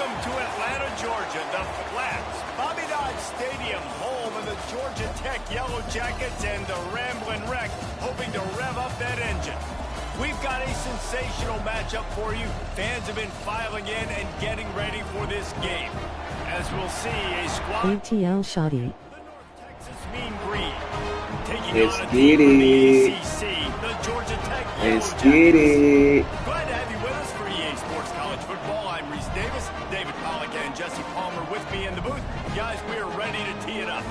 Welcome to Atlanta, Georgia, the Flats, Bobby Dodd Stadium, home of the Georgia Tech Yellow Jackets and the Ramblin' Wreck, hoping to rev up that engine. We've got a sensational matchup for you. Fans have been filing in and getting ready for this game. As we'll see, a squad... ATL Shoddy. The North Texas Mean Green, taking Let's on a get team from the it. ACC, the Georgia Tech Yellow Let's Jackets. get it. Glad to have you with us for EA Sports College Football. I'm Reese Davis, David Pollack, and Jesse Palmer with me in the booth. Guys, we are ready to tee it up.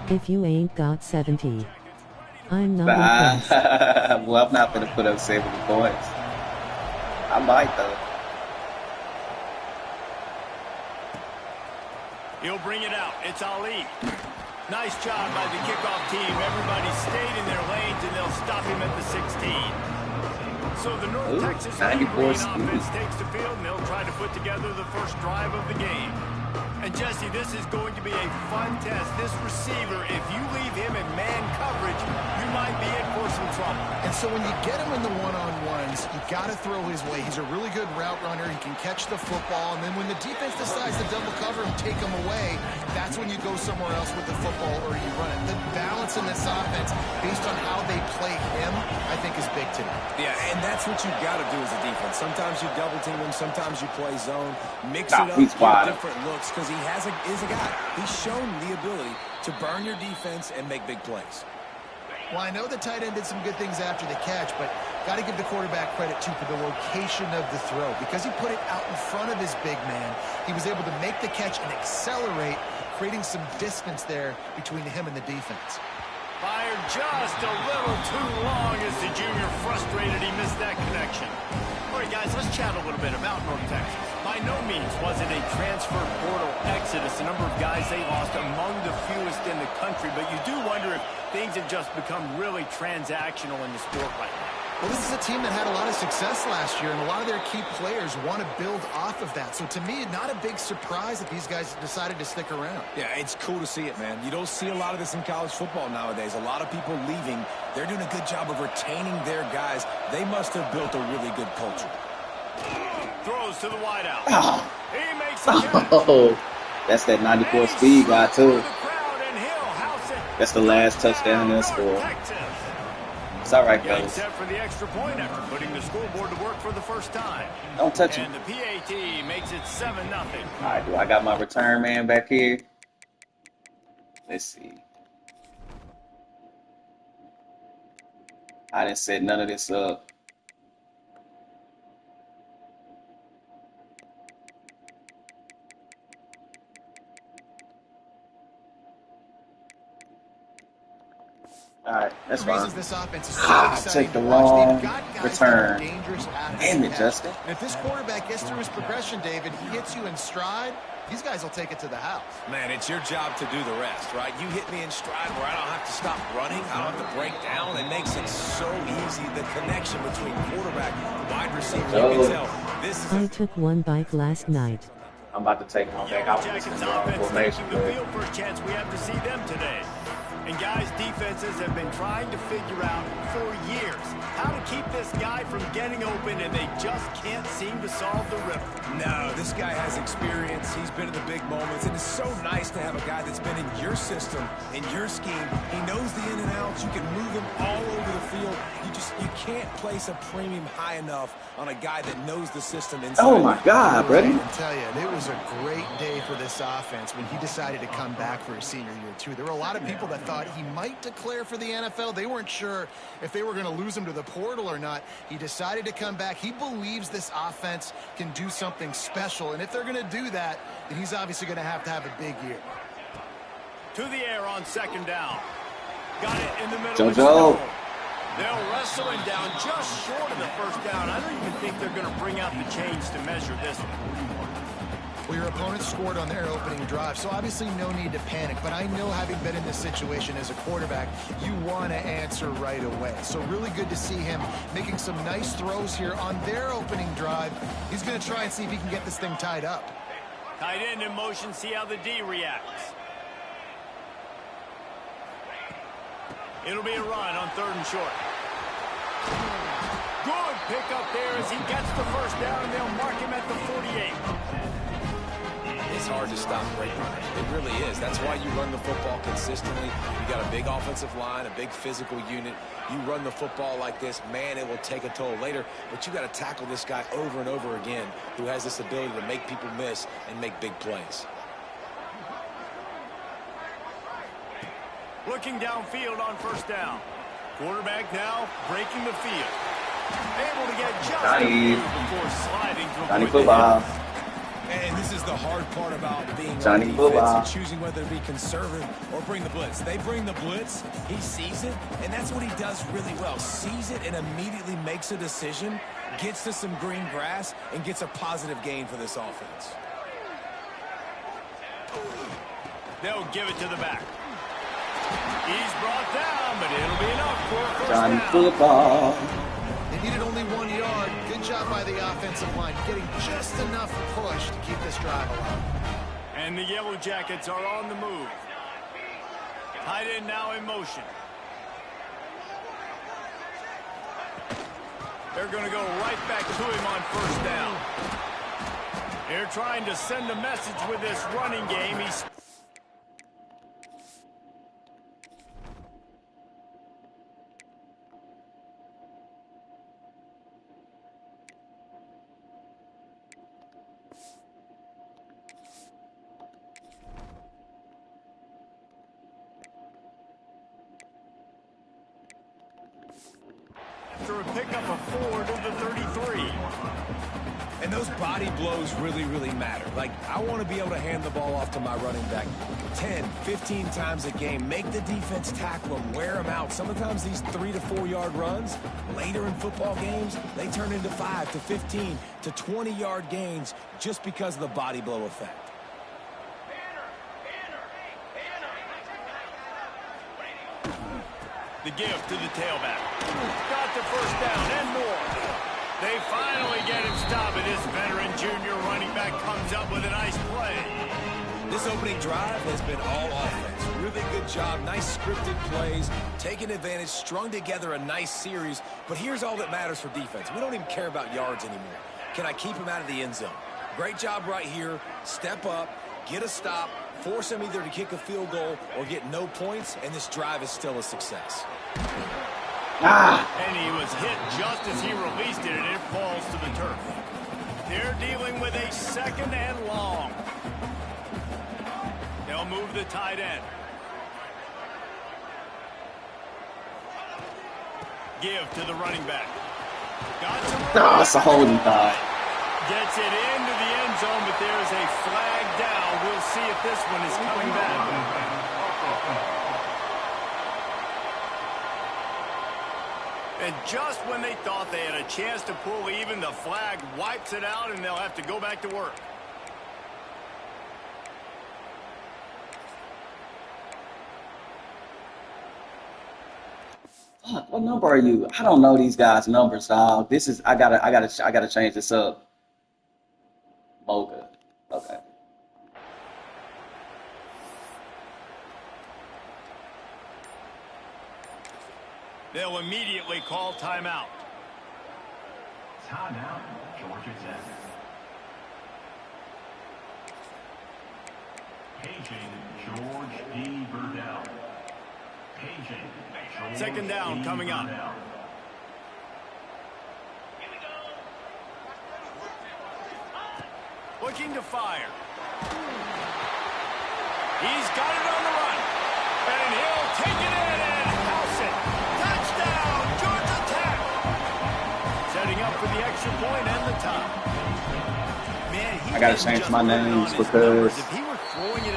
If you ain't got 70, I'm not impressed. Well, I'm not going to put up 70 points. I might, though. He'll bring it out. It's Ali. Nice job by the kickoff team. Everybody stayed in their lanes, and they'll stop him at the 16. So the North Texas Mean Green offense takes the field, and they'll try to put together the first drive of the game. And Jesse, this is going to be a fun test. This receiver, if you leave him in man coverage, you might be in for some trouble. And so when you get him in the one-on-ones, you got to throw his way. He's a really good route runner. He can catch the football. And then when the defense decides to double cover and take him away, that's when you go somewhere else with the football or you run it. The balance in this offense, based on how they play him, I think is big today. Yeah, and that's what you got to do as a defense. Sometimes you double team him, sometimes you play zone. Mix it up, get different looks, because he is a guy. He's shown the ability to burn your defense and make big plays. Well, I know the tight end did some good things after the catch, but got to give the quarterback credit, too, for the location of the throw. Because he put it out in front of his big man, he was able to make the catch and accelerate, creating some distance there between him and the defense. Fired just a little too long as the junior frustrated he missed that connection. All right, guys, let's chat a little bit about North Texas. By no means was it a transfer portal exodus. The number of guys they lost among the fewest in the country, but you do wonder if things have just become really transactional in the sport right now. Well, this is a team that had a lot of success last year, and a lot of their key players want to build off of that. So to me, not a big surprise that these guys decided to stick around. Yeah, it's cool to see it, man. You don't see a lot of this in college football nowadays. A lot of people leaving. They're doing a good job of retaining their guys. They must have built a really good culture. Throws to the wideout. Oh. He makes the catch. Oh, that's that 94 speed guy, too. That's the last touchdown in the score. It's all right, fellas. Set for the extra point effort, putting the scoreboard to work for the first time. Don't touch him. And the PAT makes it 7-0. All right, do I got my return man back here? Let's see. I didn't set none of this up. All right, that's fine. This offense is so take the long return. Damn it, Justin. And if this quarterback gets through his progression, David, he hits you in stride, these guys will take it to the house. Man, it's your job to do the rest, right? You hit me in stride where I don't have to stop running. I don't have to break down. It makes it so easy. The connection between quarterback and wide receiver, you can tell. This is I took one bike last night. I'm about to take one back out of this formation. The field first chance we have to see them today. And guys, defenses have been trying to figure out for years how to keep this guy from getting open, and they just can't seem to solve the riddle. No, this guy has experience. He's been in the big moments, and it's so nice to have a guy that's been in your system, in your scheme. He knows the in and outs. You can move him all over the field. You can't place a premium high enough on a guy that knows the system inside. Oh my God, Brady! I tell you, it was a great day for this offense when he decided to come back for his senior year too. There were a lot of people that thought he might declare for the NFL. They weren't sure if they were going to lose him to the portal or not. He decided to come back. He believes this offense can do something special, and if they're going to do that, then he's obviously going to have a big year. To the air on second down. Got it in the middle. JoJo. They'll wrestle him down just short of the first down. I don't even think they're going to bring out the chains to measure this one. Well, your opponent scored on their opening drive, so obviously no need to panic. But I know, having been in this situation as a quarterback, you want to answer right away. So really good to see him making some nice throws here on their opening drive. He's going to try and see if he can get this thing tied up. Tight end in motion, see how the D reacts. It'll be a run on 3rd and short. Good pickup there as he gets the first down, and they'll mark him at the 48. It's hard to stop great running. It really is. That's why you run the football consistently. You got a big offensive line, a big physical unit. You run the football like this, man, it will take a toll later. But you got to tackle this guy over and over again who has this ability to make people miss and make big plays. Looking downfield on 1st down. Quarterback now breaking the field. Able to get just before sliding to Johnny football. And this is the hard part about being Johnny on defense and choosing whether to be conservative or bring the blitz. They bring the blitz, he sees it, and that's what he does really well. Sees it and immediately makes a decision, gets to some green grass, and gets a positive gain for this offense. They'll give it to the back. He's brought down, but it'll be enough for a first Johnny down. football. They needed only 1 yard. Good job by the offensive line, getting just enough push to keep this drive alive. And the Yellow Jackets are on the move. Tight end now in motion. They're going to go right back to him on 1st down. They're trying to send a message with this running game. He's after a pickup of 4 to the 33. And those body blows really, really matter. Like, I want to be able to hand the ball off to my running back 10, 15 times a game. Make the defense tackle them, wear them out. Sometimes these 3 to 4 yard runs, later in football games, they turn into 5 to 15 to 20 yard gains just because of the body blow effect. The give to the tailback. Got the first down and more. They finally get him stopped, and this veteran junior running back comes up with a nice play. This opening drive has been all offense. Really good job. Nice scripted plays. Taking advantage. Strung together a nice series. But here's all that matters for defense. We don't even care about yards anymore. Can I keep him out of the end zone? Great job right here. Step up. Get a stop. Force him either to kick a field goal or get no points. And this drive is still a success. And he was hit just as he released it, and it falls to the turf. They're dealing with a 2nd and long. They'll move the tight end. Give to the running back. Got some room. It's a holding thought. Gets it into the end zone, but there's a flag down. We'll see if this one is coming back. And just when they thought they had a chance to pull even, the flag wipes it out, and they'll have to go back to work. Fuck, what number are you? I don't know these guys' numbers, dog. This is I gotta change this up. Mocha. Okay. They'll immediately call timeout. Timeout, Georgia Tech. Paging George E. Burdell. Paging George 2nd down coming up. Looking to fire. He's got it on the run. And he'll take it in and house it. Touchdown, Georgia Tech. Setting up for the extra point and the top. Man, I gotta change my names because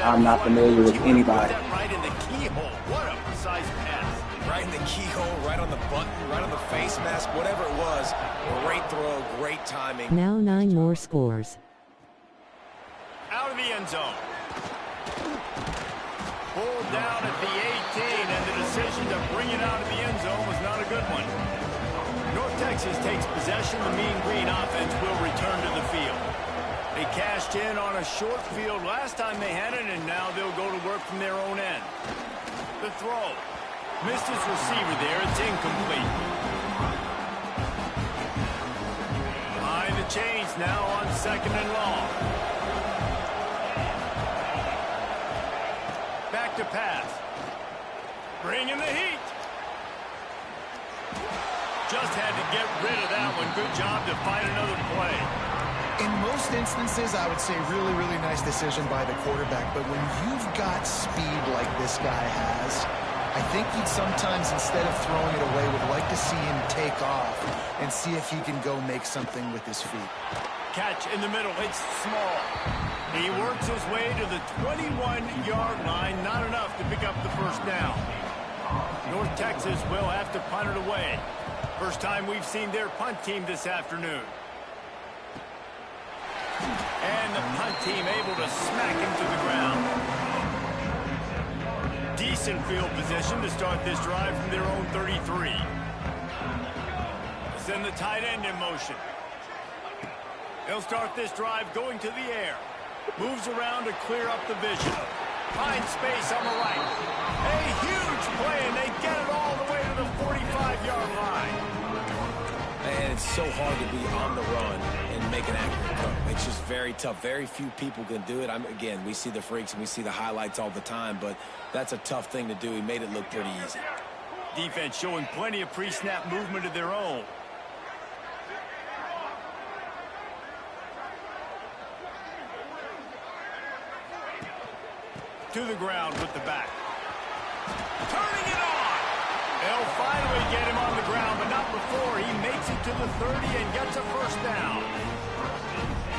I'm not familiar with anybody. Right in the keyhole. What a precise pass. Right in the keyhole, right on the button, right on the face mask, whatever it was. Great throw, great timing. Now 9 more scores. Out of the end zone. Pulled down at the 18, and the decision to bring it out of the end zone was not a good one. North Texas takes possession. The Mean Green offense will return to the field. They cashed in on a short field last time they had it, and now they'll go to work from their own end. The throw. Missed his receiver there. It's incomplete. Behind the chains now on 2nd and long. Back to pass. Bringing the heat. Just had to get rid of that one. Good job to find another play. In most instances, I would say really, really nice decision by the quarterback. But when you've got speed like this guy has, I think he'd sometimes, instead of throwing it away, would like to see him take off and see if he can go make something with his feet. Catch in the middle. It's small. He works his way to the 21-yard line. Not enough to pick up the first down. North Texas will have to punt it away. First time we've seen their punt team this afternoon. And the punt team able to smack him to the ground. Decent field position to start this drive from their own 33. Send the tight end in motion. They'll start this drive going to the air. Moves around to clear up the vision. Finds space on the right. A huge play, and they get it all the way to the 45-yard line. And it's so hard to be on the run and make an accurate throw. It's just very tough. Very few people can do it. Again, we see the freaks and we see the highlights all the time, but that's a tough thing to do. He made it look pretty easy. Defense showing plenty of pre-snap movement of their own. To the ground with the back. Turning it on. They'll finally get him on the ground, but not before he makes it to the 30 and gets a first down.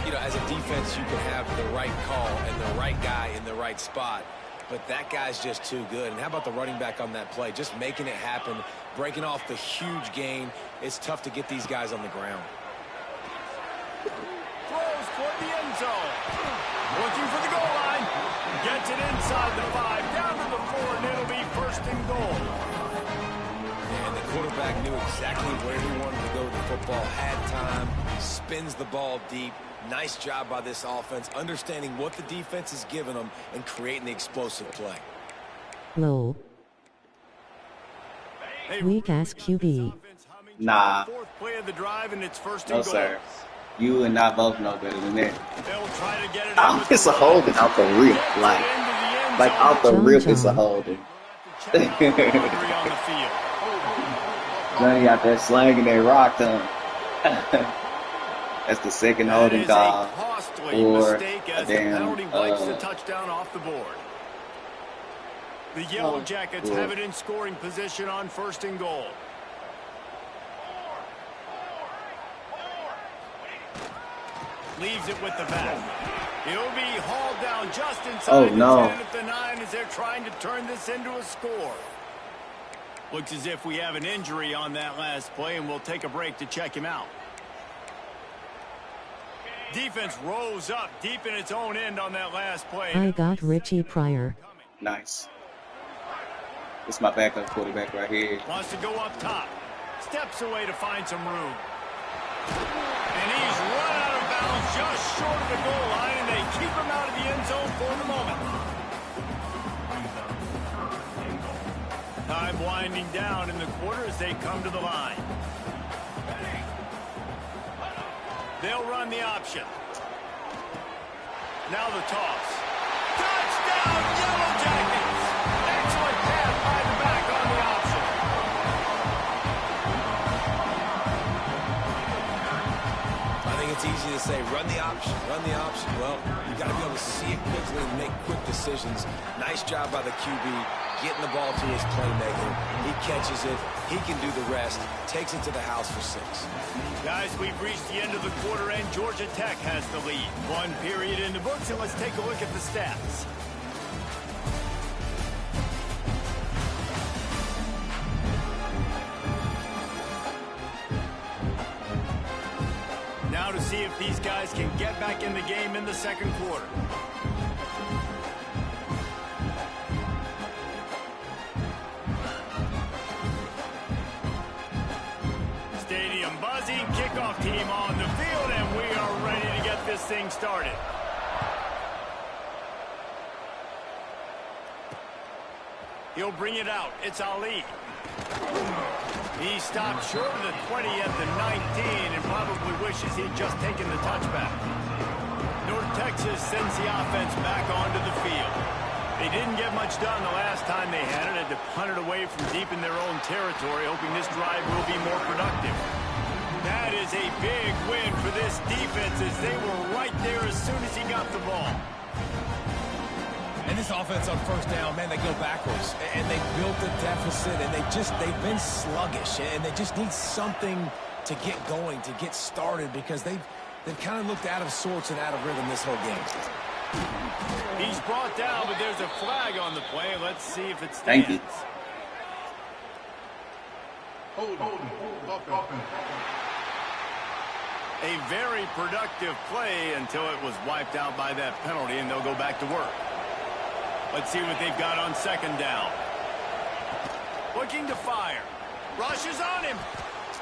You know, as a defense, you can have the right call and the right guy in the right spot, but that guy's just too good. And how about the running back on that play? Just making it happen, breaking off the huge gain. It's tough to get these guys on the ground. Throws toward the end zone. Looking for the goal line. Gets it inside the 5, down to the 4, and it'll be 1st and goal. And the quarterback knew exactly where he wanted to go with the football, had time, spins the ball deep. Nice job by this offense, understanding what the defense is giving them and creating the explosive play. Low. Weak ass QB. Nah. Fourth play of the drive, and it's 1st and No, goal. sir. You and I both know better than that. They'll try to get it Oh, it's a holding out the rip. Like out the rip, it's a holding. Johnny out there slanging that rock to him. That's the second holding call. Or a damn the touchdown off the board. The Yellow Jackets have it in scoring position on 1st and goal. Leaves it with the back. He'll be hauled down just inside the 10 at the 9 as they're trying to turn this into a score. Looks as if we have an injury on that last play, and we'll take a break to check him out. Defense rose up deep in its own end on that last play. I got Richie Pryor. Nice. This is my backup quarterback right here. Wants to go up top. Steps away to find some room. And he's run out of bounds just short of the goal line, and they keep him out of the end zone for the moment. Time winding down in the quarter as they come to the line. They'll run the option. Now the toss. Touchdown, Yellow Jackets! Excellent pass by the back on the option. I think it's easy to say, run the option, run the option. Well, you got to be able to see it quickly and make quick decisions. Nice job by the QB, getting the ball to his playmaker. He catches it. He can do the rest. Takes it to the house for 6. Guys, we've reached the end of the quarter, and Georgia Tech has the lead. One period in the books, and let's take a look at the stats. Now to see if these guys can get back in the game in the second quarter. Stadium buzzing, kickoff team on the field, and we are ready to get this thing started. He'll bring it out. It's Ali. He stopped short of the 20 at the 19 and probably wishes he'd just taken the touchback. North Texas sends the offense back onto the field. They didn't get much done the last time they had it. Had to punt it away from deep in their own territory, hoping this drive will be more productive. That is a big win for this defense as they were right there as soon as he got the ball. And this offense on first down, man, they go backwards. And they built a deficit, and they've been sluggish. And they just need something to get going, to get started, because they've kind of looked out of sorts and out of rhythm this whole game. He's brought down, but there's a flag on the play. Let's see if it stands. Thank you. A very productive play until it was wiped out by that penalty, and they'll go back to work. Let's see what they've got on second down. Looking to fire. Rushes on him.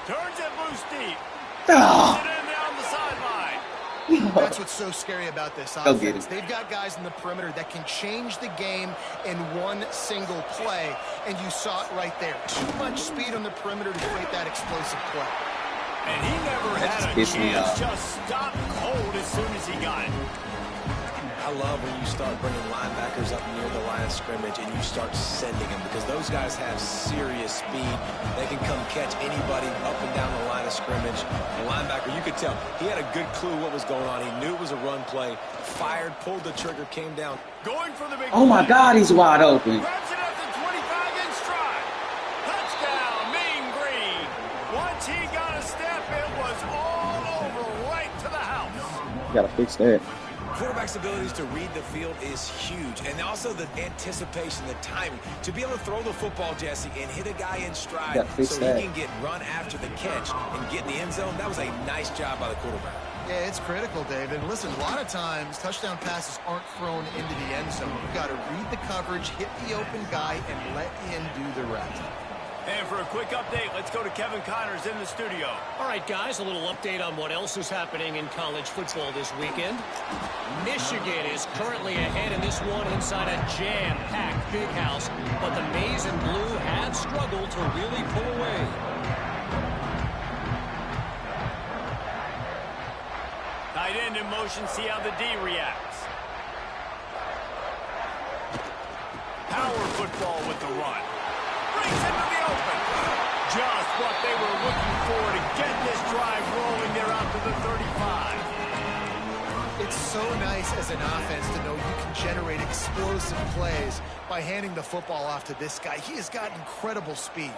Turns it loose deep. Oh. Puts it in down the sideline. That's what's so scary about this offense. They've got guys in the perimeter that can change the game in one single play, and you saw it right there. Too much speed on the perimeter to create that explosive play. And he never had a chance. Just stopped cold as soon as he got it. I love when you start bringing linebackers up near the line of scrimmage and you start sending them, because those guys have serious speed. They can come catch anybody up and down the line of scrimmage. The linebacker, you could tell, he had a good clue what was going on. He knew it was a run play. Fired, pulled the trigger, came down. Going for the big Oh, my God, he's wide open. Grabs it at the 25 in stride. Touchdown, Mean Green. Once he got a step, it was all over right to the house. You got to fix that. Quarterback's abilities to read the field is huge, and also the anticipation, the timing. To be able to throw the football, Jesse, and hit a guy in stride so he can get run after the catch and get in the end zone, that was a nice job by the quarterback. Yeah, it's critical, David. Listen, a lot of times touchdown passes aren't thrown into the end zone. You've got to read the coverage, hit the open guy, and let him do the rest. And for a quick update, let's go to Kevin Connors in the studio. All right, guys, a little update on what else is happening in college football this weekend. Michigan is currently ahead in this one inside a jam-packed big house, but the Maize and Blue have struggled to really pull away. Tight end in motion, see how the D reacts. Power football with the run. Brings into the open. Just what they were looking for to get this drive rolling. They're out to the 35. It's so nice as an offense to know you can generate explosive plays by handing the football off to this guy. He has got incredible speed.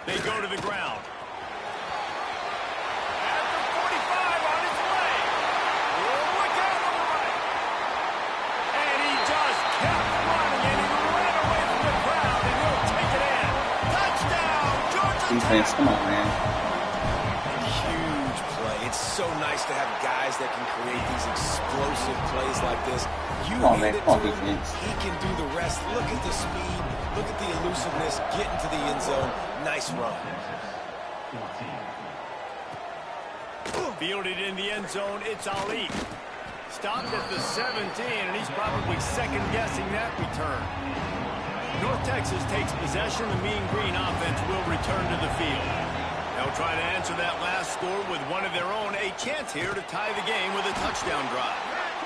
They go to the ground. At the 45 on his way. Look out on the right. And he just kept running, and he ran away from the crowd, and he'll take it in. Touchdown, Georgia Defense, Tech. come on, man. Huge play. It's so nice to have guys that can create these explosive plays like this. You Come on, hand man. it Come on, to him, defense. he can do the rest. Look at the speed. Look at the elusiveness. Get into the end zone. Nice run. Fielded in the end zone, it's Ali. Stopped at the 17, and he's probably second-guessing that return. North Texas takes possession. The Mean Green offense will return to the field. They'll try to answer that last score with one of their own. A chance here to tie the game with a touchdown drive.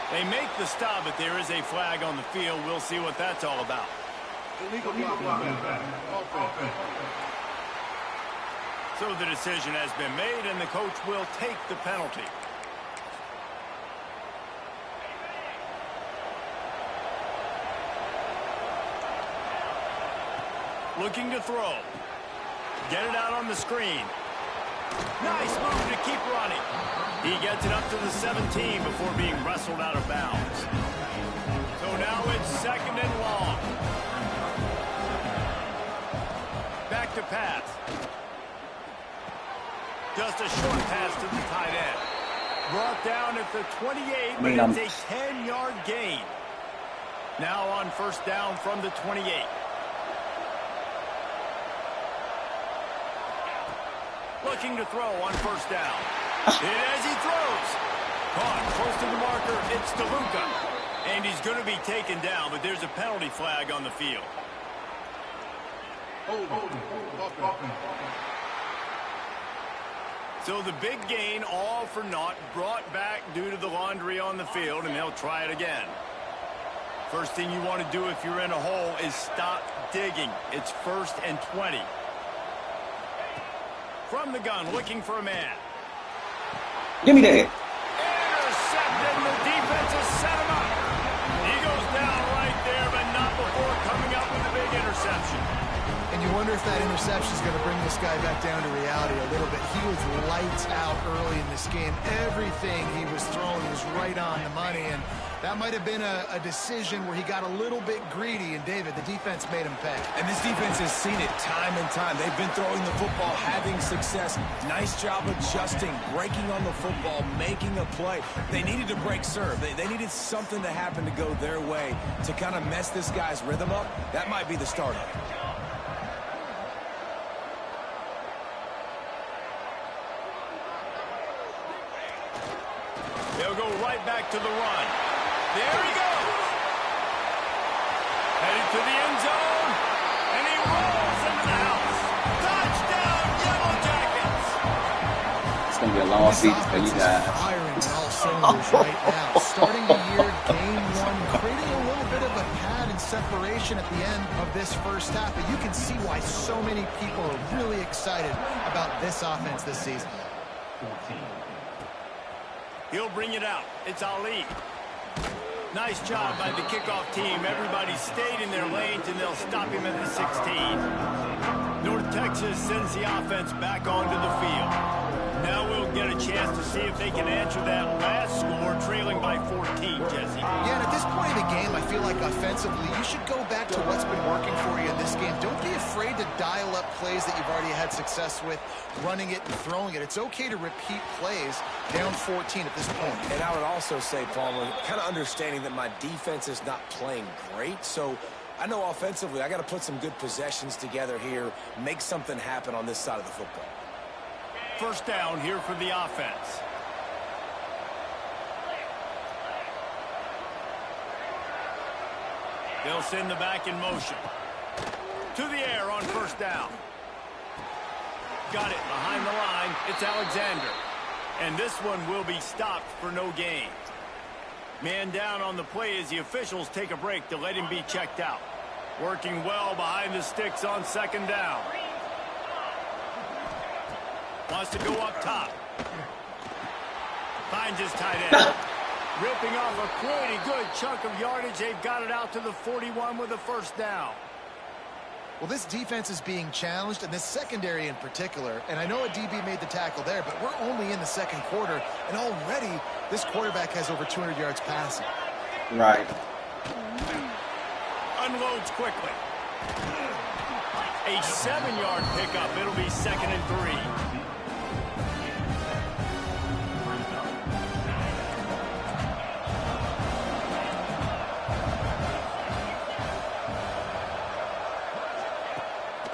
They make the stop, but there is a flag on the field. We'll see what that's all about. So the decision has been made, and the coach will take the penalty. Looking to throw. Get it out on the screen. Nice move to keep running. He gets it up to the 17 before being wrestled out of bounds. So now it's second and long. Back to pass. Just a short pass to the tight end. Brought down at the 28, but it's a 10-yard gain. Now on first down from the 28. Looking to throw on first down. As he throws. Caught close to the marker. It's DeLuca. And he's going to be taken down, but there's a penalty flag on the field. So the big gain, all for naught, brought back due to the laundry on the field, and they'll try it again. First thing you want to do if you're in a hole is stop digging. It's 1st and 20. From the gun, looking for a man. Give me that. Intercepted, and the defense has set him up. He goes down right there, but not before coming up with a big interception. And you wonder if that interception is going to bring this guy back down to reality a little bit. He was lights out early in this game. Everything he was throwing was right on the money, and that might have been a decision where he got a little bit greedy, and David, the defense made him pay. And this defense has seen it time and time. They've been throwing the football, having success. Nice job adjusting, breaking on the football, making a play. They needed to break serve. They needed something to happen to go their way to kind of mess this guy's rhythm up. That might be the start of it. They'll go right back to the run. There he goes. Headed to the end zone. And he rolls into the house. Touchdown, Yellow Jackets. It's going to be a long season for you guys. Firing on all cylinders right now. Starting the year, game 1, creating a little bit of a pad and separation at the end of this first half. But you can see why so many people are really excited about this offense this season. He'll bring it out. It's Ali. Nice job by the kickoff team. Everybody stayed in their lanes, and they'll stop him at the 16. North Texas sends the offense back onto the field. Now we'll get a chance to see if they can answer that last score, trailing by 14, Jesse. Yeah, and at this point in the game, I feel like offensively, you should go back to what's been working for you in this game. Don't be afraid to dial up plays that you've already had success with, running it and throwing it. It's okay to repeat plays down 14 at this point. And I would also say, Palmer, kind of understanding that my defense is not playing great, so I know offensively I got to put some good possessions together here, make something happen on this side of the football. First down here for the offense. They'll send the back in motion. To the air on first down. Got it behind the line. It's Alexander. And this one will be stopped for no gain. Man down on the play as the officials take a break to let him be checked out. Working well behind the sticks on second down. Wants to go up top. Finds his tight end. Ripping off a pretty good chunk of yardage. They've got it out to the 41 with a first down. Well, this defense is being challenged, and this secondary in particular. And I know a DB made the tackle there, but we're only in the second quarter, and already this quarterback has over 200 yards passing. Right. Unloads quickly. A 7-yard pickup. It'll be 2nd and 3.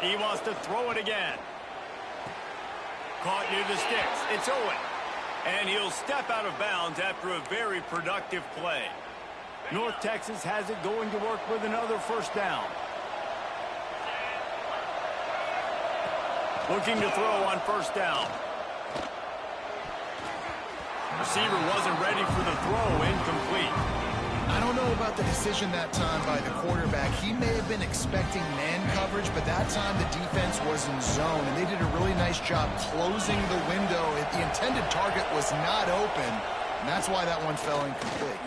He wants to throw it again. Caught near the sticks. It's Owen. And he'll step out of bounds after a very productive play. North Texas has it going to work with another first down. Looking to throw on first down. Receiver wasn't ready for the throw. Incomplete. I don't know about the decision that time by the quarterback. He may have been expecting man coverage, but that time the defense was in zone, and they did a really nice job closing the window. The intended target was not open, and that's why that one fell incomplete.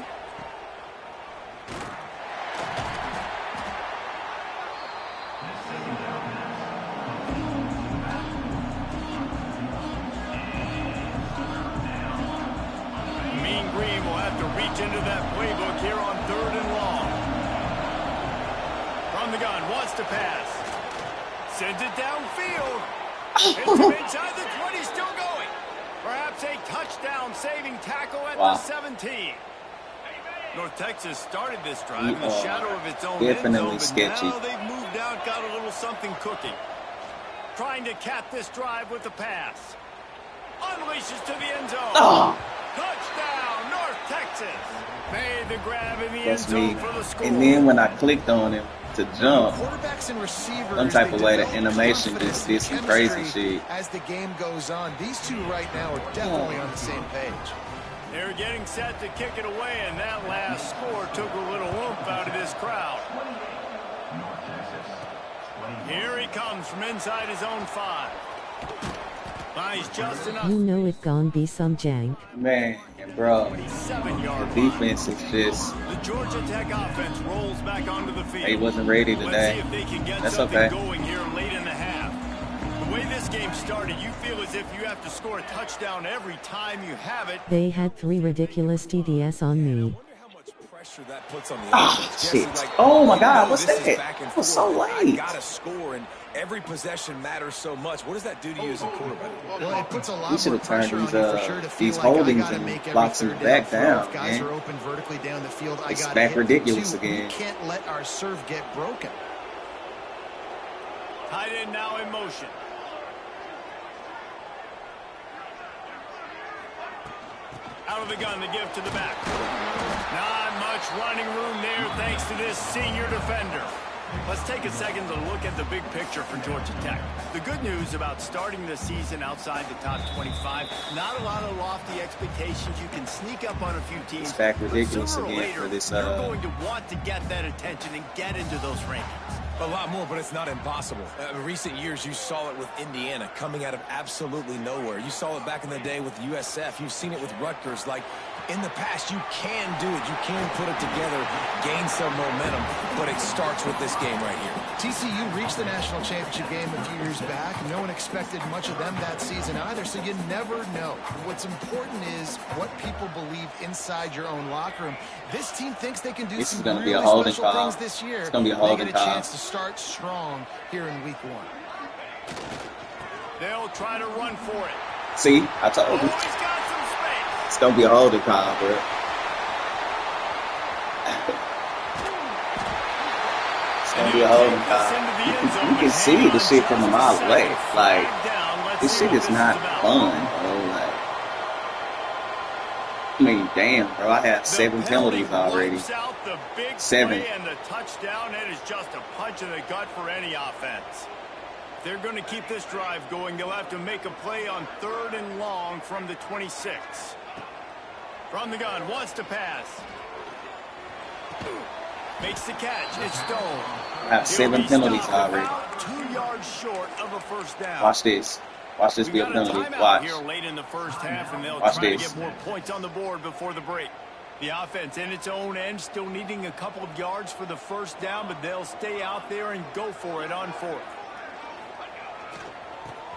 Into that playbook here on 3rd and long. From the gun, wants to pass. Sends it downfield. Hits him inside the 20, still going. Perhaps a touchdown saving tackle at the 17. North Texas started this drive in the shadow of its own end zone, but sketchy. Now they've moved out, got a little something cooking. Trying to cap this drive with the pass. Unleashes to the end zone. Touchdown, North Texas. Made the grab in the end That's zone me. for the score. And then when I clicked on him to jump, Quarterbacks and receivers, some type of way the they animation develop just did some confidence crazy and shit. chemistry as the game goes on. These two right now are definitely on the same page. They're getting set to kick it away, and that last score took a little oomph out of this crowd. Here he comes from inside his own 5. Nice, just enough. You know it gon' be some jank. Man, bro, 27-yard the defense is just, The Georgia Tech offense rolls back onto the field. they wasn't ready Let's see today. if they can get That's something okay. going here late in the half. The way this game started, you feel as if you have to score a touchdown every time you have it. They had 3 ridiculous TDS on me. Pressure that puts on the Ah, offense. shit. Jesse, Oh my you God, know what's this is that? back and That was forth. so I late. gotta score, and every possession matters so much. What does that do to you as a quarterback? Well, it puts a lot We should more have turned pressure on these, you for sure to feel these like I holdings gotta and make every boxing third back throw. down, If guys man. are open vertically down the field, I It's gotta back hit ridiculous them too. again. We can't let our serve get broken. Tight end now in motion. Out of the gun, the give to the back. Not much running room there thanks to this senior defender. Let's take a second to look at the big picture for Georgia Tech. The good news about starting the season outside the top 25, not a lot of lofty expectations. You can sneak up on a few teams. It's back but ridiculous sooner or again later, for this, you're going to want to get that attention and get into those rankings. A lot more, but it's not impossible. In recent years, you saw it with Indiana coming out of absolutely nowhere. You saw it back in the day with USF. You've seen it with Rutgers. Like, in the past, you can do it. You can put it together, gain some momentum, but it starts with this game right here. TCU reached the national championship game a few years back. No one expected much of them that season either, so you never know. What's important is what people believe inside your own locker room. This team thinks they can do This is some gonna be really a holding special call. things this year. It's gonna be a They holding get a call. chance to start strong here in week 1. They'll try to run for it. See, I told Oh, you. he's got some space. It's gonna be a holding call, bro. It's gonna be a holding call. You can see the shit from a mile away. Like, this shit is not fun, bro. Like, I mean, damn, bro. I have 7 penalties already. 7. And the touchdown, it is just a punch in the gut for any offense. If they're going to keep this drive going, they'll have to make a play on 3rd and long from the 26. From the gun, wants to pass. Makes the catch. It's Stone. I have 7 penalties already. 2 yards short of a first down. Watch this. Watch this We've be a got a penalty. timeout Watch. here late in the first half, and they'll Watch try this. to get more points on the board before the break. The offense in its own end, still needing a couple of yards for the first down, but they'll stay out there and go for it on 4th.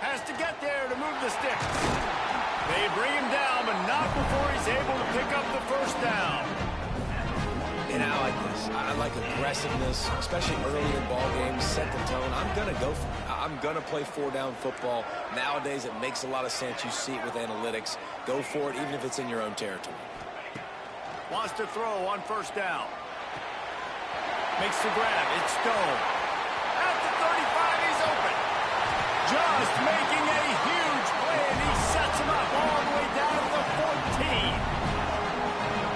Has to get there to move the sticks. They bring him down, but not before he's able to pick up the first down. And I like this. I like aggressiveness, especially early in ball games. Set the tone. I'm going to go for it. I'm going to play 4-down football. Nowadays, it makes a lot of sense. You see it with analytics. Go for it, even if it's in your own territory. Wants to throw on first down. Makes the grab. It's Stone. At the 35, he's open. Just making a huge play, and he sets him up all the way down to the 14.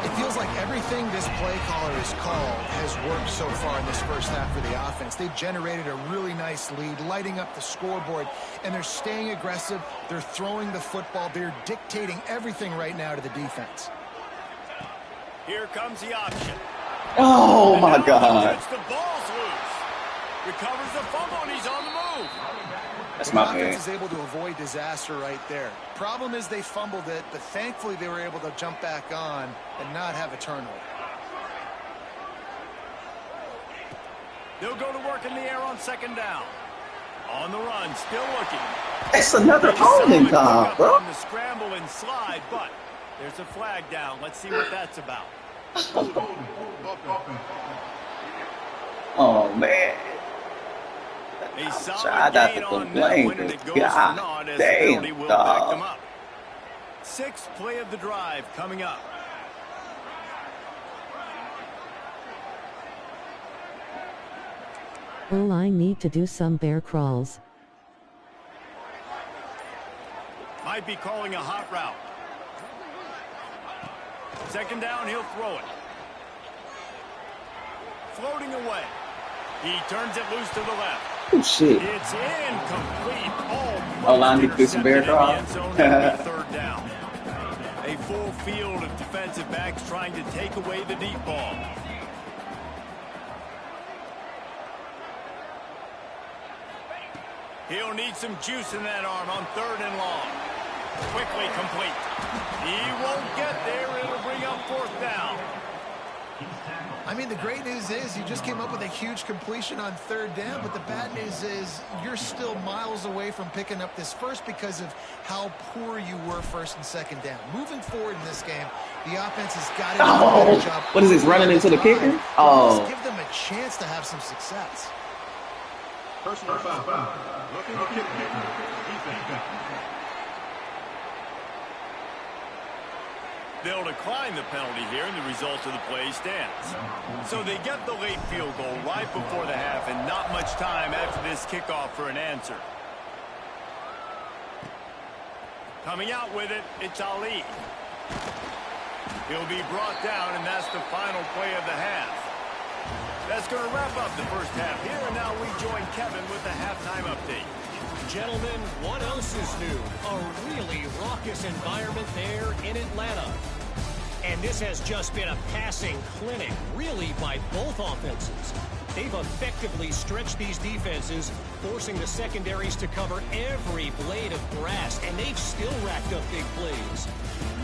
It feels like everything this play caller has called has worked so far in this first half for the offense. They've generated a really nice lead, lighting up the scoreboard, and they're staying aggressive. They're throwing the football. They're dictating everything right now to the defense. Here comes the option. Oh And my now God. It's the ball's loose. Recovers the fumble, and he's on the move. That's The my offense bad. is able to avoid disaster right there. Problem is they fumbled it, but thankfully they were able to jump back on and not have a turnover. They'll go to work in the air on 2nd down. On the run, still looking. That's another They holding saw him call, pick up bro. on the scramble and slide, but there's a flag down. Let's see what that's about. Oh, man. A solid Try not gain to on that complain, one, and but it goes for God naught as damn, the penalty will dog. back them up. 6th play of the drive coming up. Oh, I need to do some bear crawls. Might be calling a hot route. Second down, he'll throw it. Floating away. He turns it loose to the left. Oh, shit. It's incomplete. Line to do some bear draw. Third down. A full field of defensive backs trying to take away the deep ball. He'll need some juice in that arm on 3rd and long. Quickly complete. He won't get there. It'll bring up 4th down. I mean, the great news is you just came up with a huge completion on 3rd down, but the bad news is you're still miles away from picking up this first because of how poor you were 1st and 2nd down. Moving forward in this game, the offense has got to do a better job. What is this, running into the kicker? Oh. Just give them a chance to have some success. Personal foul. Looking to kick kicker. They'll decline the penalty here, and the result of the play stands. So they get the late field goal right before the half, and not much time after this kickoff for an answer. Coming out with it, it's Ali. He'll be brought down, and that's the final play of the half. That's going to wrap up the first half here, and now we join Kevin with the halftime update. Gentlemen, what else is new? A really raucous environment there in Atlanta. And this has just been a passing clinic, really, by both offenses. They've effectively stretched these defenses, forcing the secondaries to cover every blade of grass, and they've still racked up big plays.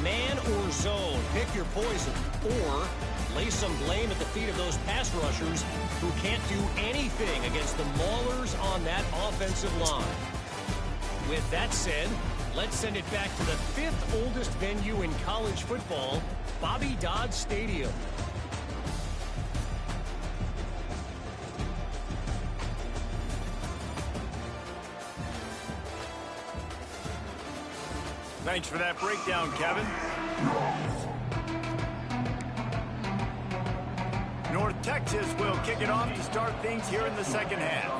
Man or zone, pick your poison, or lay some blame at the feet of those pass rushers who can't do anything against the maulers on that offensive line. With that said, let's send it back to the 5th oldest venue in college football, Bobby Dodd Stadium. Thanks for that breakdown, Kevin. North Texas will kick it off to start things here in the second half.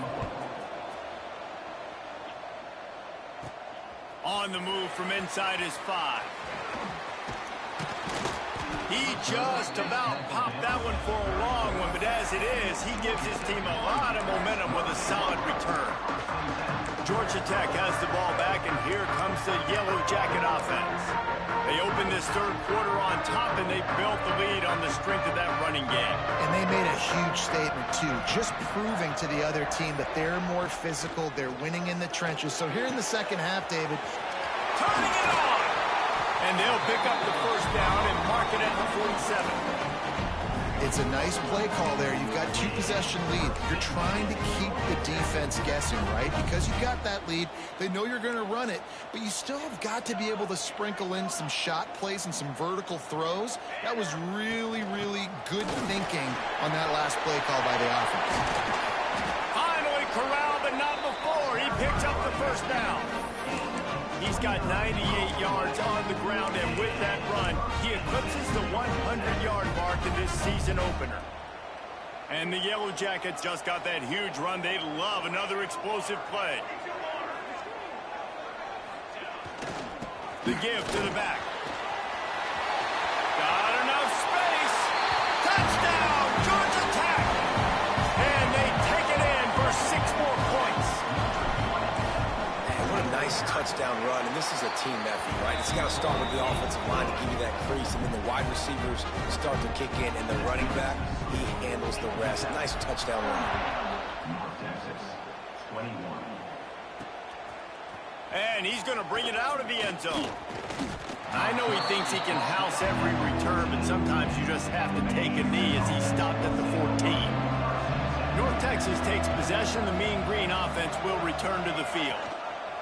On the move from inside his 5. He just about popped that one for a long one, but as it is, he gives his team a lot of momentum with a solid return. Georgia Tech has the ball back, and here comes the Yellow Jacket offense. They opened this third quarter on top, and they built the lead on the strength of that running game. And they made a huge statement, too, just proving to the other team that they're more physical, they're winning in the trenches. So here in the second half, David, turning it on! And they'll pick up the first down and mark it at the 47. It's a nice play call there. You've got 2-possession lead. You're trying to keep the defense guessing, right? Because you got that lead. They know you're going to run it, but you still have got to be able to sprinkle in some shot plays and some vertical throws. That was really, really good thinking on that last play call by the offense. Finally corralled, but not before. He picks up the first down. He's got 98 yards on the ground, and with that run, he eclipses the 100-yard mark in this season opener. And the Yellow Jackets just got that huge run. They love another explosive play. The give to the back. Got enough space. Touchdown, Georgia Tech. And they take it in for 6 more points. Man, what a nice touchdown run. And this is a team effort, right? It's got to start with the offensive line to give you that crease. And then the wide receivers start to kick in. And the running back, he handles the rest. Nice touchdown run. North Texas, 21. And he's going to bring it out of the end zone. I know he thinks he can house every return, but sometimes you just have to take a knee as he stopped at the 14. North Texas takes possession. The Mean Green offense will return to the field.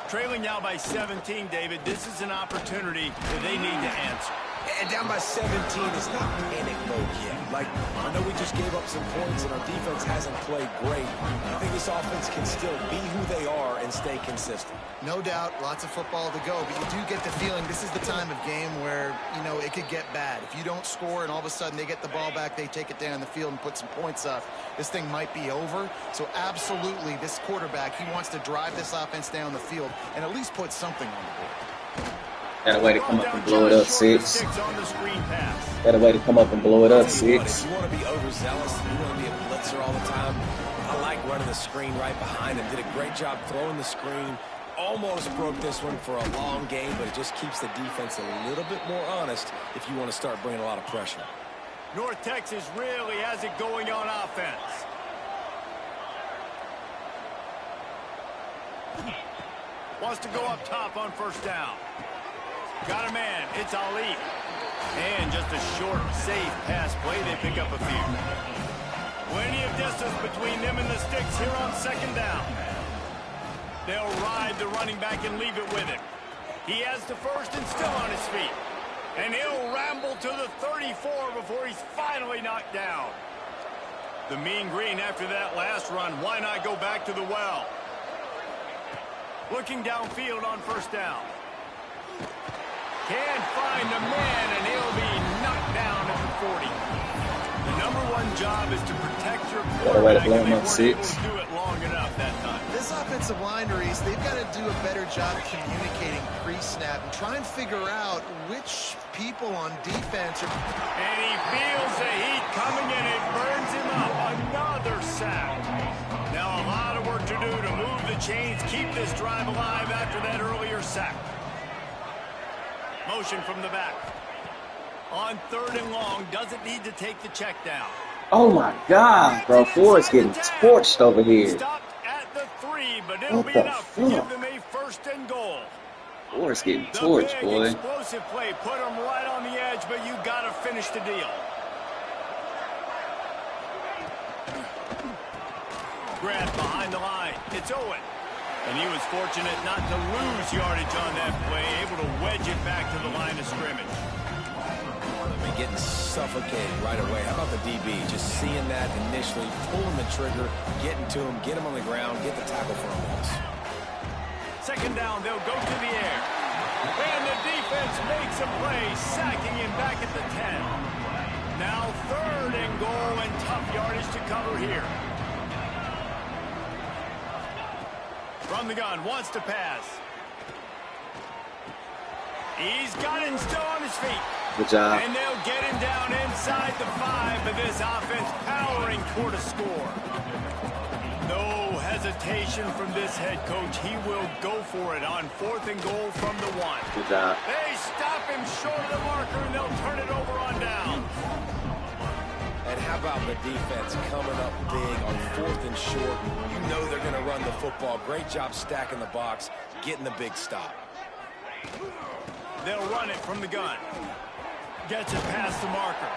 Trailing now by 17, David. This is an opportunity that they need to answer. And down by 17, it's not panic mode yet. Like, I know we just gave up some points and our defense hasn't played great. I think this offense can still be who they are and stay consistent. No doubt, lots of football to go, but you do get the feeling this is the time of game where, you know, it could get bad. If you don't score and all of a sudden they get the ball back, they take it down the field and put some points up, this thing might be over. So absolutely, this quarterback, he wants to drive this offense down the field and at least put something on the board. Got a way to come up and blow it up, 6. Got a way to come up and blow it up, 6. If you want to be overzealous, you want to be a blitzer all the time, I like running the screen right behind him. Did a great job throwing the screen. Almost broke this one for a long game, but it just keeps the defense a little bit more honest if you want to start bringing a lot of pressure. North Texas really has it going on offense. Wants to go up top on first down. Got a man. It's Ali. And just a short, safe pass play. They pick up a few. Plenty of distance between them and the sticks here on second down. They'll ride the running back and leave it with him. He has the first and still on his feet. And he'll ramble to the 34 before he's finally knocked down. The mean green after that last run. Why not go back to the well? Looking downfield on first down. Can't find a man, and he'll be knocked down at the 40. The #1 job is to protect your quarterback, and they weren't able to do it long enough that time. This offensive line, Reese, they've got to do a better job communicating pre-snap and try and figure out which people on defense are... And he feels the heat coming, and it burns him up. Another sack. Now a lot of work to do to move the chains, keep this drive alive after that earlier sack. Motion from the back. On third and long, doesn't need to take the check down. Oh my God, bro. Ford's getting torched over here. Stopped at the 3, but it'll be enough to give them a first and goal. Ford's getting torched, boy. Explosive play, put them right on the edge, but you got to finish the deal. Grant behind the line. It's Owen. And he was fortunate not to lose yardage on that play, able to wedge it back to the line of scrimmage. Getting suffocated right away. How about the DB? Just seeing that initially, pulling the trigger, getting to him, get him on the ground, get the tackle for a loss. Second down, they'll go to the air. And the defense makes a play, sacking him back at the 10. Now third and goal, and tough yardage to cover here. From the gun, wants to pass. He's got him still on his feet. Good job. And they'll get him down inside the 5, but this offense powering toward a score. No hesitation from this head coach. He will go for it on fourth and goal from the 1. Good job. They stop him short of the marker, and they'll turn it over on down. And how about the defense coming up big on fourth and short? You know they're going to run the football. Great job stacking the box, getting the big stop. They'll run it from the gun. Gets it past the marker.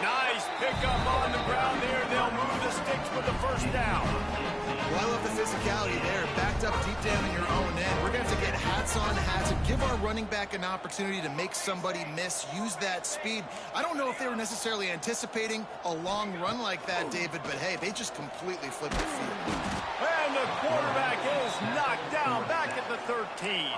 Nice pickup on the ground there. They'll move the sticks for the first down. Well, I love the physicality there. Backed up deep down in your own end. We're going to have to get hats on hats and give our running back an opportunity to make somebody miss, use that speed. I don't know if they were necessarily anticipating a long run like that, David, but hey, they just completely flipped the field. And the quarterback is knocked down back at the 13.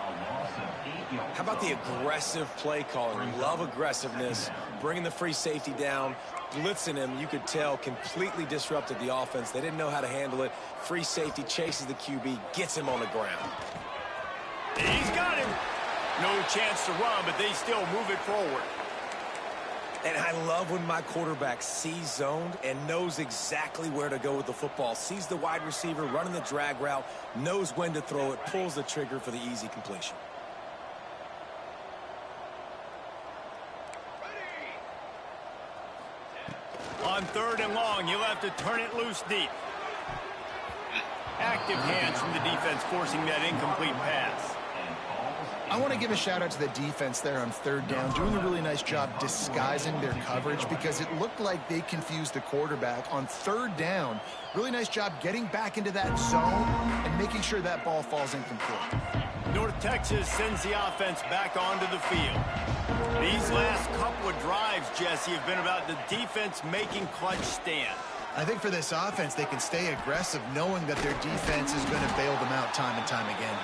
How about the aggressive play calling? Love aggressiveness, bringing the free safety down, blitzing him. You could tell completely disrupted the offense. They didn't know how to handle it. Free safety chases the QB, gets him on the ground. He's got him. No chance to run, but they still move it forward. And I love when my quarterback sees zoned and knows exactly where to go with the football. Sees the wide receiver running the drag route, knows when to throw it, pulls the trigger for the easy completion. On third and long, you'll have to turn it loose deep. Active hands from the defense forcing that incomplete pass. I want to give a shout out to the defense there on third down, doing a really nice job disguising their coverage because it looked like they confused the quarterback on third down. Really nice job getting back into that zone and making sure that ball falls incomplete. North Texas sends the offense back onto the field. These last couple of drives, Jesse, have been about the defense making clutch stand. I think for this offense, they can stay aggressive knowing that their defense is going to bail them out time and time again.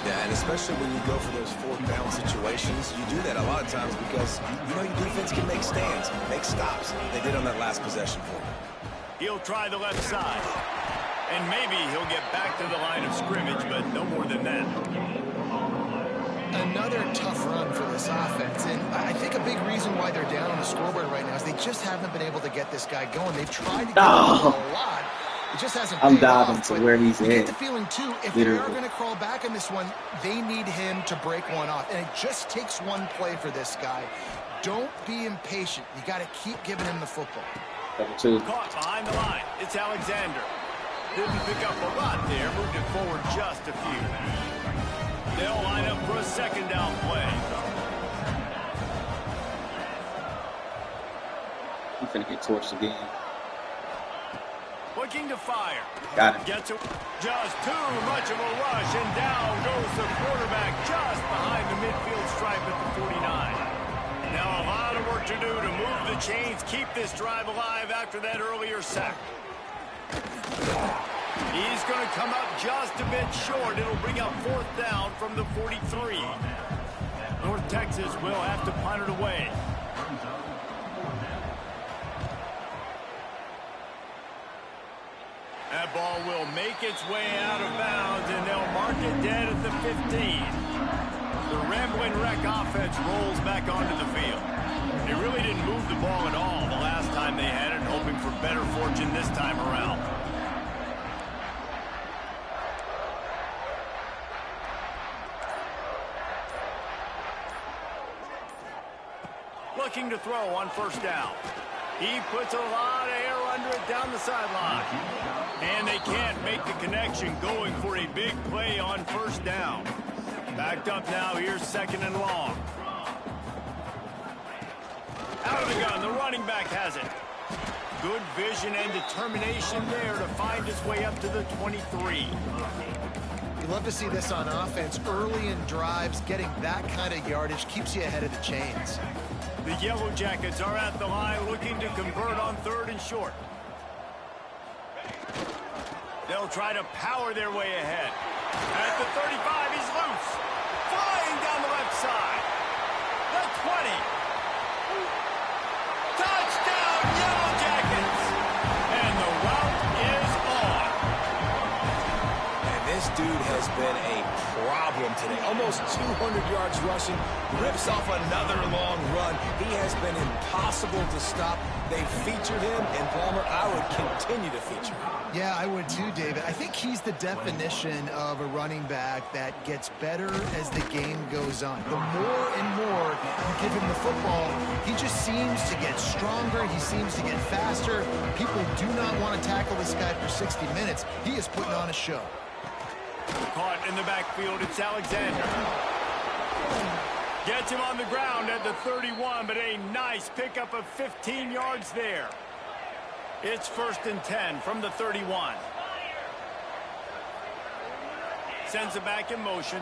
Yeah, and especially when you go for those fourth down situations, you do that a lot of times because you know your defense can make stands, make stops. They did on that last possession for him. He'll try the left side. And maybe he'll get back to the line of scrimmage, but no more than that. Another tough run this offense. And I think a big reason why they're down on the scoreboard right now is they just haven't been able to get this guy going. They've tried to get him a lot. It just hasn't I'm paid diving off, to but where he's I get at. the feeling, too, if Literally. they're going to crawl back in this one, they need him to break one off. And it just takes one play for this guy. Don't be impatient. You got to keep giving him the football. Caught behind the line. It's Alexander. Didn't pick up a lot there. Moved it forward just a few. They'll line up for a second down play. He's gonna get torched again. Looking to fire. Got it. Gets it. Just too much of a rush, and down goes the quarterback just behind the midfield stripe at the 49. Now a lot of work to do to move the chains, keep this drive alive after that earlier sack. He's going to come up just a bit short. It'll bring up fourth down from the 43. North Texas will have to punt it away. That ball will make its way out of bounds, and they'll mark it dead at the 15. The Rambling Wreck offense rolls back onto the field. They really didn't move the ball at all the last time they had it, hoping for better fortune this time around. Looking to throw on first down. He puts a lot of air under it down the sideline. And they can't make the connection, going for a big play on first down. Backed up now, here's second and long. Out of the gun, the running back has it. Good vision and determination there to find his way up to the 23. You love to see this on offense. Early in drives, getting that kind of yardage keeps you ahead of the chains. The Yellow Jackets are at the line looking to convert on third and short. They'll try to power their way ahead. At the 35, he's loose. Flying down the left side. The 20. Touchdown, Yellow Jackets. And the route is on. And this dude has been a problem today. Almost 200 yards rushing. Rips off another long run. He has been impossible to stop. They've featured him, and Palmer, I would continue to feature him. Yeah, I would too, David. I think he's the definition of a running back that gets better as the game goes on. The more and more you give him the football, he just seems to get stronger. He seems to get faster. People do not want to tackle this guy for 60 minutes. He is putting on a show. Caught in the backfield, it's Alexander. Gets him on the ground at the 31, but a nice pickup of 15 yards there. It's first and 10 from the 31. Sends it back in motion.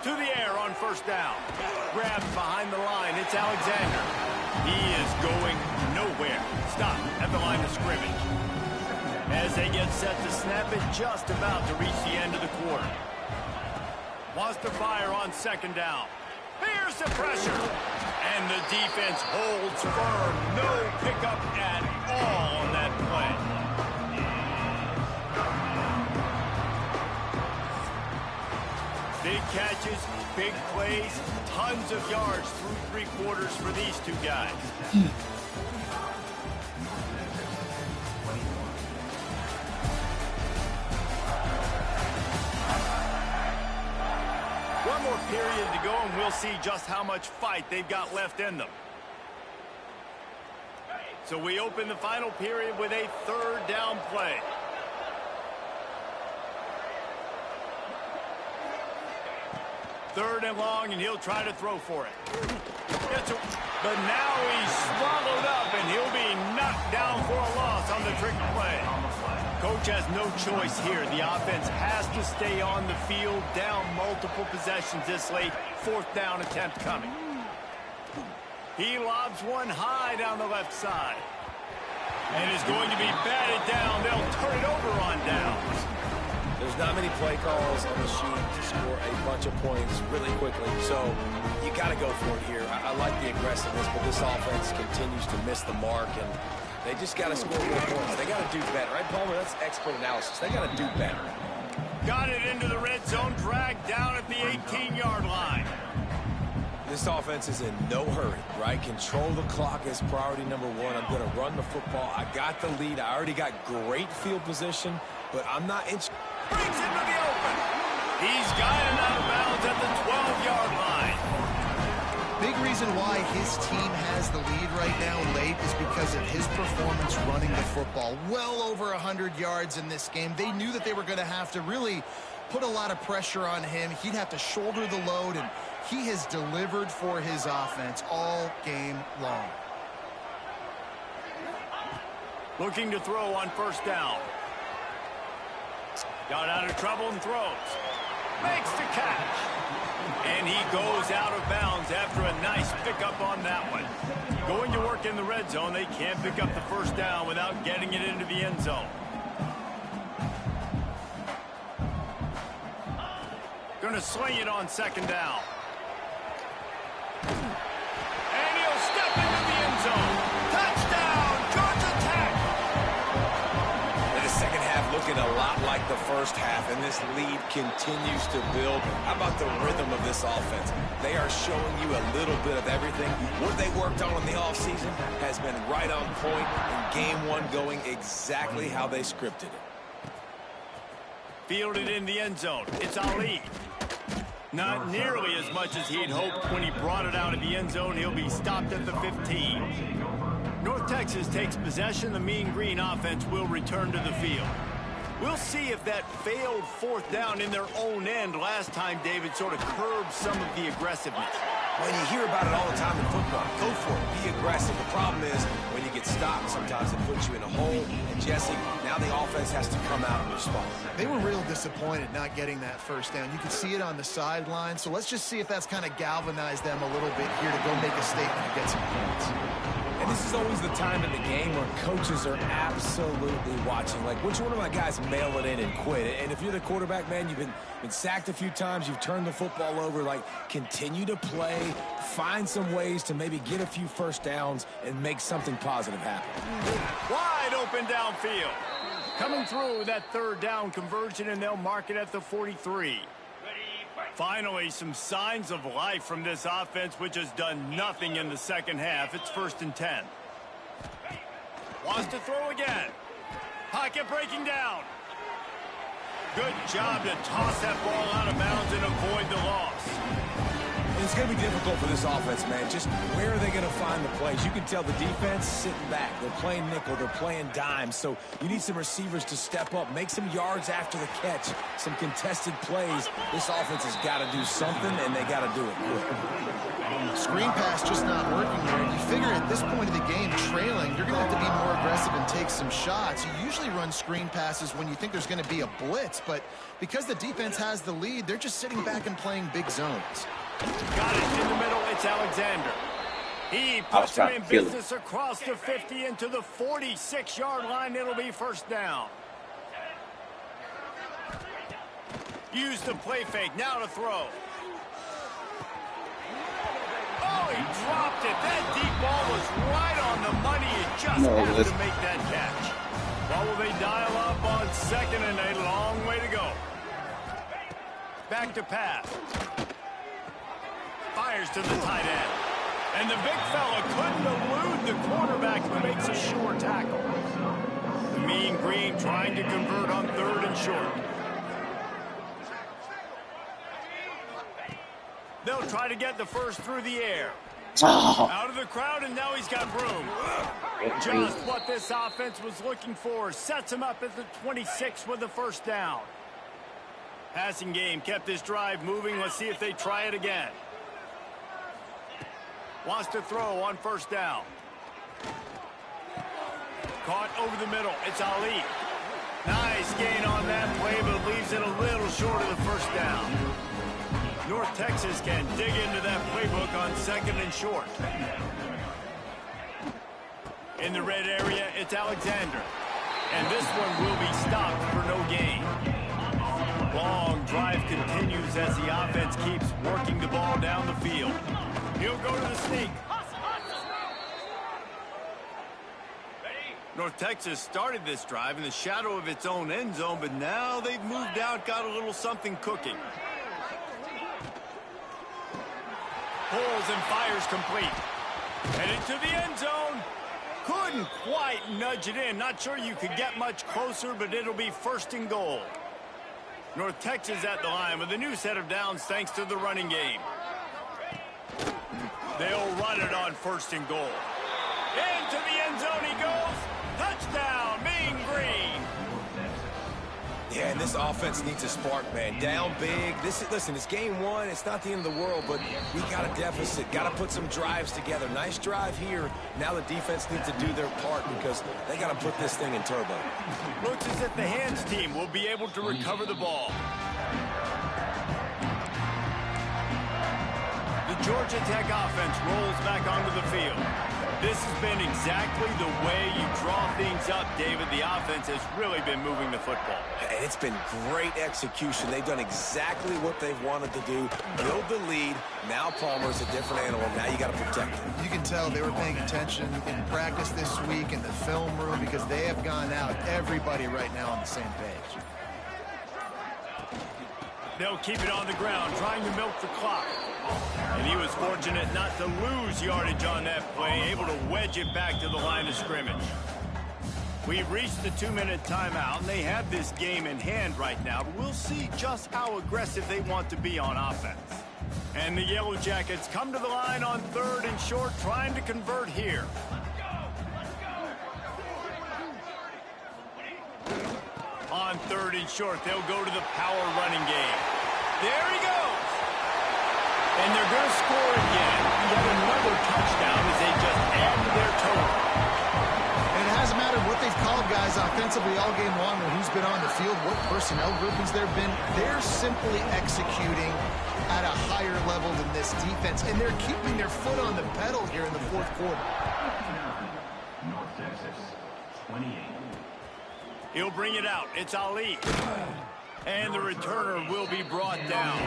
To the air on first down. Grabbed behind the line, it's Alexander. He is going nowhere. Stop at the line of scrimmage. As they get set to snap it, just about to reach the end of the quarter. Wants to fire on second down. Here's the pressure. And the defense holds firm. No pickup at all on that play. Big catches, big plays, tons of yards through three quarters for these two guys. One more period to go, and we'll see just how much fight they've got left in them. So we open the final period with a third down play. Third and long, and he'll try to throw for it. But now he's swallowed up, and he'll be knocked down for a loss on the trick play. Coach has no choice here. The offense has to stay on the field, down multiple possessions this late. Fourth down attempt coming. He lobs one high down the left side. And is going to be batted down. They'll turn it over on downs. There's not many play calls on the sheet to score a bunch of points really quickly, so you got to go for it here. I like the aggressiveness, but this offense continues to miss the mark, and they just got to score more points. They got to do better, right, Palmer? That's expert analysis. They got to do better. Got it into the red zone, dragged down at the 18-yard line. This This offense is in no hurry, right? Control the clock is priority number one. I'm going to run the football. I got the lead. I already got great field position, but I'm not brings him to the open. He's guided out of bounds at the 12-yard line. Big reason why his team has the lead right now late is because of his performance running the football. Well over 100 yards in this game. They knew that they were going to have to really put a lot of pressure on him. He'd have to shoulder the load, and he has delivered for his offense all game long. Looking to throw on first down. Got out of trouble and throws. Makes the catch. And he goes out of bounds after a nice pickup on that one. Going to work in the red zone. They can't pick up the first down without getting it into the end zone. Going to sling it on second down. And he'll step into the end zone. Touchdown, Georgia Tech. And the second half looking a lot like the first half, and this lead continues to build. How about the rhythm of this offense? They are showing you a little bit of everything. What they worked on in the offseason has been right on point, and game one going exactly how they scripted it. Fielded in the end zone. It's Ali. Not nearly as much as he'd hoped when he brought it out of the end zone. He'll be stopped at the 15. North Texas takes possession. The Mean Green offense will return to the field. We'll see if that failed fourth down in their own end last time, David, sort of curbed some of the aggressiveness. When you hear about it all the time in football, go for it. Be aggressive. The problem is when you get stopped, sometimes it puts you in a hole. And, Jesse, now the offense has to come out and respond. They were real disappointed not getting that first down. You could see it on the sideline. So let's just see if that's kind of galvanized them a little bit here to go make a statement and get some points. And this is always the time in the game where coaches are absolutely watching. Like, which one of my guys mail it in and quit? And if you're the quarterback, man, you've been sacked a few times. You've turned the football over. Like, continue to play. Find some ways to maybe get a few first downs and make something positive happen. Wide open downfield. Coming through with that third down conversion, and they'll mark it at the 43. Finally, some signs of life from this offense, which has done nothing in the second half. It's 1st and 10. Wants to throw again. Pocket breaking down. Good job to toss that ball out of bounds and avoid the loss. It's going to be difficult for this offense, man. Just where are they going to find the plays? You can tell the defense sitting back. They're playing nickel. They're playing dime. So you need some receivers to step up, make some yards after the catch, some contested plays. This offense has got to do something, and they got to do it quick. Screen pass just not working here. You figure at this point of the game, trailing, you're going to have to be more aggressive and take some shots. You usually run screen passes when you think there's going to be a blitz, but because the defense has the lead, they're just sitting back and playing big zones. Got it in the middle. It's Alexander. He puts him in business across the 50 into the 46-yard line. It'll be first down. Use the play fake. Now to throw. Oh, he dropped it. That deep ball was right on the money. He just had to make that catch. Well, will they dial up on 2nd and a long way to go? Back to pass. Fires to the tight end. And the big fella couldn't elude the quarterback who makes a sure tackle. The Mean Green trying to convert on 3rd and short. They'll try to get the first through the air. Out of the crowd, and now he's got room. Just what this offense was looking for. Sets him up at the 26 with the first down. Passing game kept this drive moving. Let's see if they try it again. Wants to throw on first down. Caught over the middle. It's Ali. Nice gain on that play, but leaves it a little short of the first down. North Texas can dig into that playbook on 2nd and short. In the red area, it's Alexander. And this one will be stopped for no gain. Long drive continues as the offense keeps working the ball down the field. He'll go to the sneak. North Texas started this drive in the shadow of its own end zone, but now they've moved out, got a little something cooking. pulls and fires complete. Headed to the end zone. Couldn't quite nudge it in. Not sure you could get much closer, but it'll be 1st and goal. North Texas at the line with a new set of downs thanks to the running game. They'll run it on 1st and goal. Into the end zone he goes. Touchdown, Mean Green. Yeah, and this offense needs a spark, man. Down big. Listen, it's game 1. It's not the end of the world, but we got a deficit. Got to put some drives together. Nice drive here. Now the defense needs to do their part because they got to put this thing in turbo. Looks as if the hands team will be able to recover the ball. The Georgia Tech offense rolls back onto the field. This has been exactly the way you draw things up, David. The offense has really been moving the football. And it's been great execution. They've done exactly what they've wanted to do. Build the lead. Now Palmer's a different animal. Now you got to protect him. You can tell they were paying attention in practice this week in the film room because they have gone out, everybody right now on the same page. They'll keep it on the ground, trying to milk the clock. And he was fortunate not to lose yardage on that play, able to wedge it back to the line of scrimmage. We've reached the 2-minute timeout, and they have this game in hand right now. But we'll see just how aggressive they want to be on offense. And the Yellow Jackets come to the line on 3rd and short, trying to convert here. On 3rd and short, they'll go to the power running game. There he goes. And they're going to score again. Yet another touchdown as they just add to their total. And it hasn't mattered what they've called guys offensively all game long or who's been on the field, what personnel groupings there have been. They're simply executing at a higher level than this defense. And they're keeping their foot on the pedal here in the 4th quarter. North Texas, 28. He'll bring it out. It's Ali. And the returner will be brought down.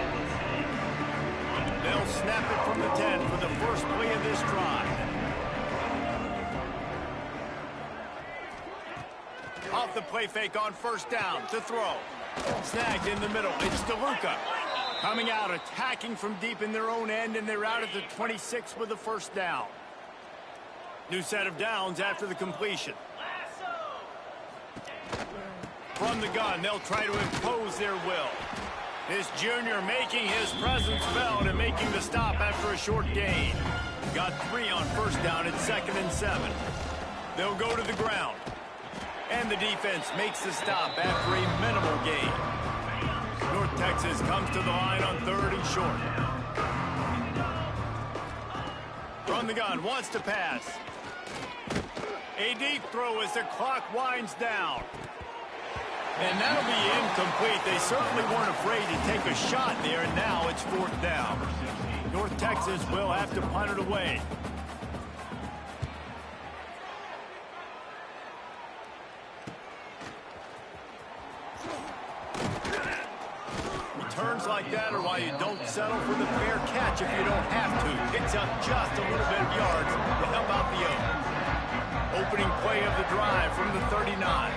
They'll snap it from the 10 for the first play of this drive. Off the play fake on 1st down to throw. Snagged in the middle. It's DeLuca. Coming out, attacking from deep in their own end, and they're out at the 26 with the 1st down. New set of downs after the completion. From the gun, they'll try to impose their will. This junior making his presence felt and making the stop after a short gain. Got 3 on 1st down at 2nd and 7. They'll go to the ground. And the defense makes the stop after a minimal gain. North Texas comes to the line on 3rd and short. From the gun, wants to pass. A deep throw as the clock winds down. And that'll be incomplete. They certainly weren't afraid to take a shot there, and now it's 4th down. North Texas will have to punt it away. Returns like that are why you don't settle for the fair catch if you don't have to. Picks up just a little bit of yards to help out the Oaks. Opening play of the drive from the 39.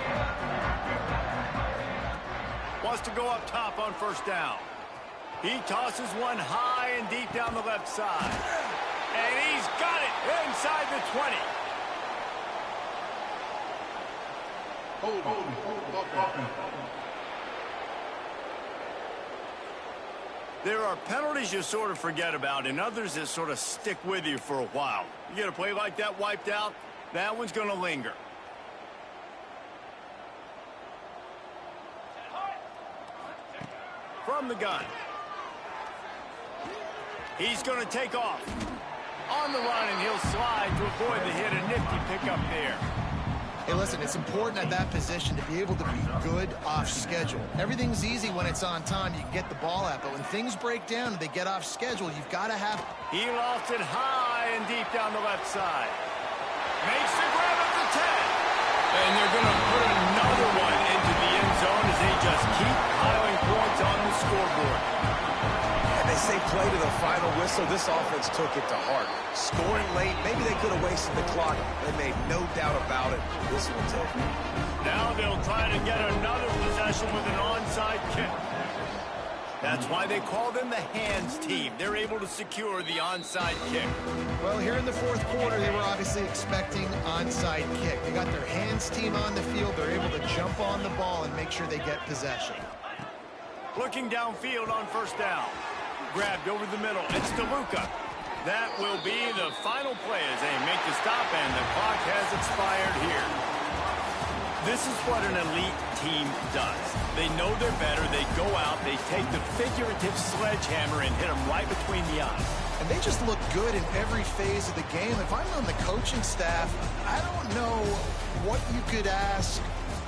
Wants to go up top on 1st down. He tosses one high and deep down the left side. And he's got it inside the 20. There are penalties you sort of forget about and others that sort of stick with you for a while. You get a play like that wiped out, that one's going to linger. From the gun. He's going to take off. On the run, and he'll slide to avoid the hit. A nifty pickup there. Hey, listen, it's important at that position to be able to be good off schedule. Everything's easy when it's on time. You can get the ball out, but when things break down and they get off schedule, you've got to have... He lost it high and deep down the left side. Makes the grab at the 10. And they're going to put another one into the end zone as they just keep piling points on the scoreboard. And they say play to the final whistle. This offense took it to heart. Scoring late, maybe they could have wasted the clock. They made no doubt about it. This one's over. Now they'll try to get another possession with an onside kick. That's why they call them the hands team. They're able to secure the onside kick. Well, here in the fourth quarter, they were obviously expecting onside kick. They got their hands team on the field. They're able to jump on the ball and make sure they get possession. Looking downfield on first down. Grabbed over the middle. It's DeLuca. That will be the final play as they make the stop, and the clock has expired here. This is what an elite team does. They know they're better. They go out. They take the figurative sledgehammer and hit them right between the eyes. And they just look good in every phase of the game. If I'm on the coaching staff, I don't know what you could ask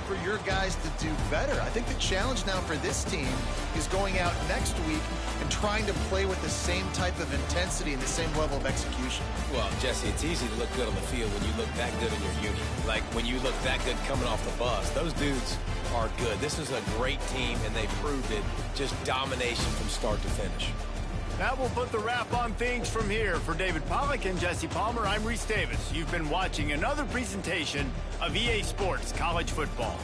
for your guys to do better. I think the challenge now for this team is going out next week and trying to play with the same type of intensity and the same level of execution. Well, Jesse, it's easy to look good on the field when you look that good in your unit. Like when you look that good coming off the bus. Those dudes are good. This is a great team, and they proved it. Just domination from start to finish. That will put the wrap on things from here. For David Pollack and Jesse Palmer, I'm Reese Davis. You've been watching another presentation of EA Sports College Football.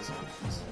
Texas.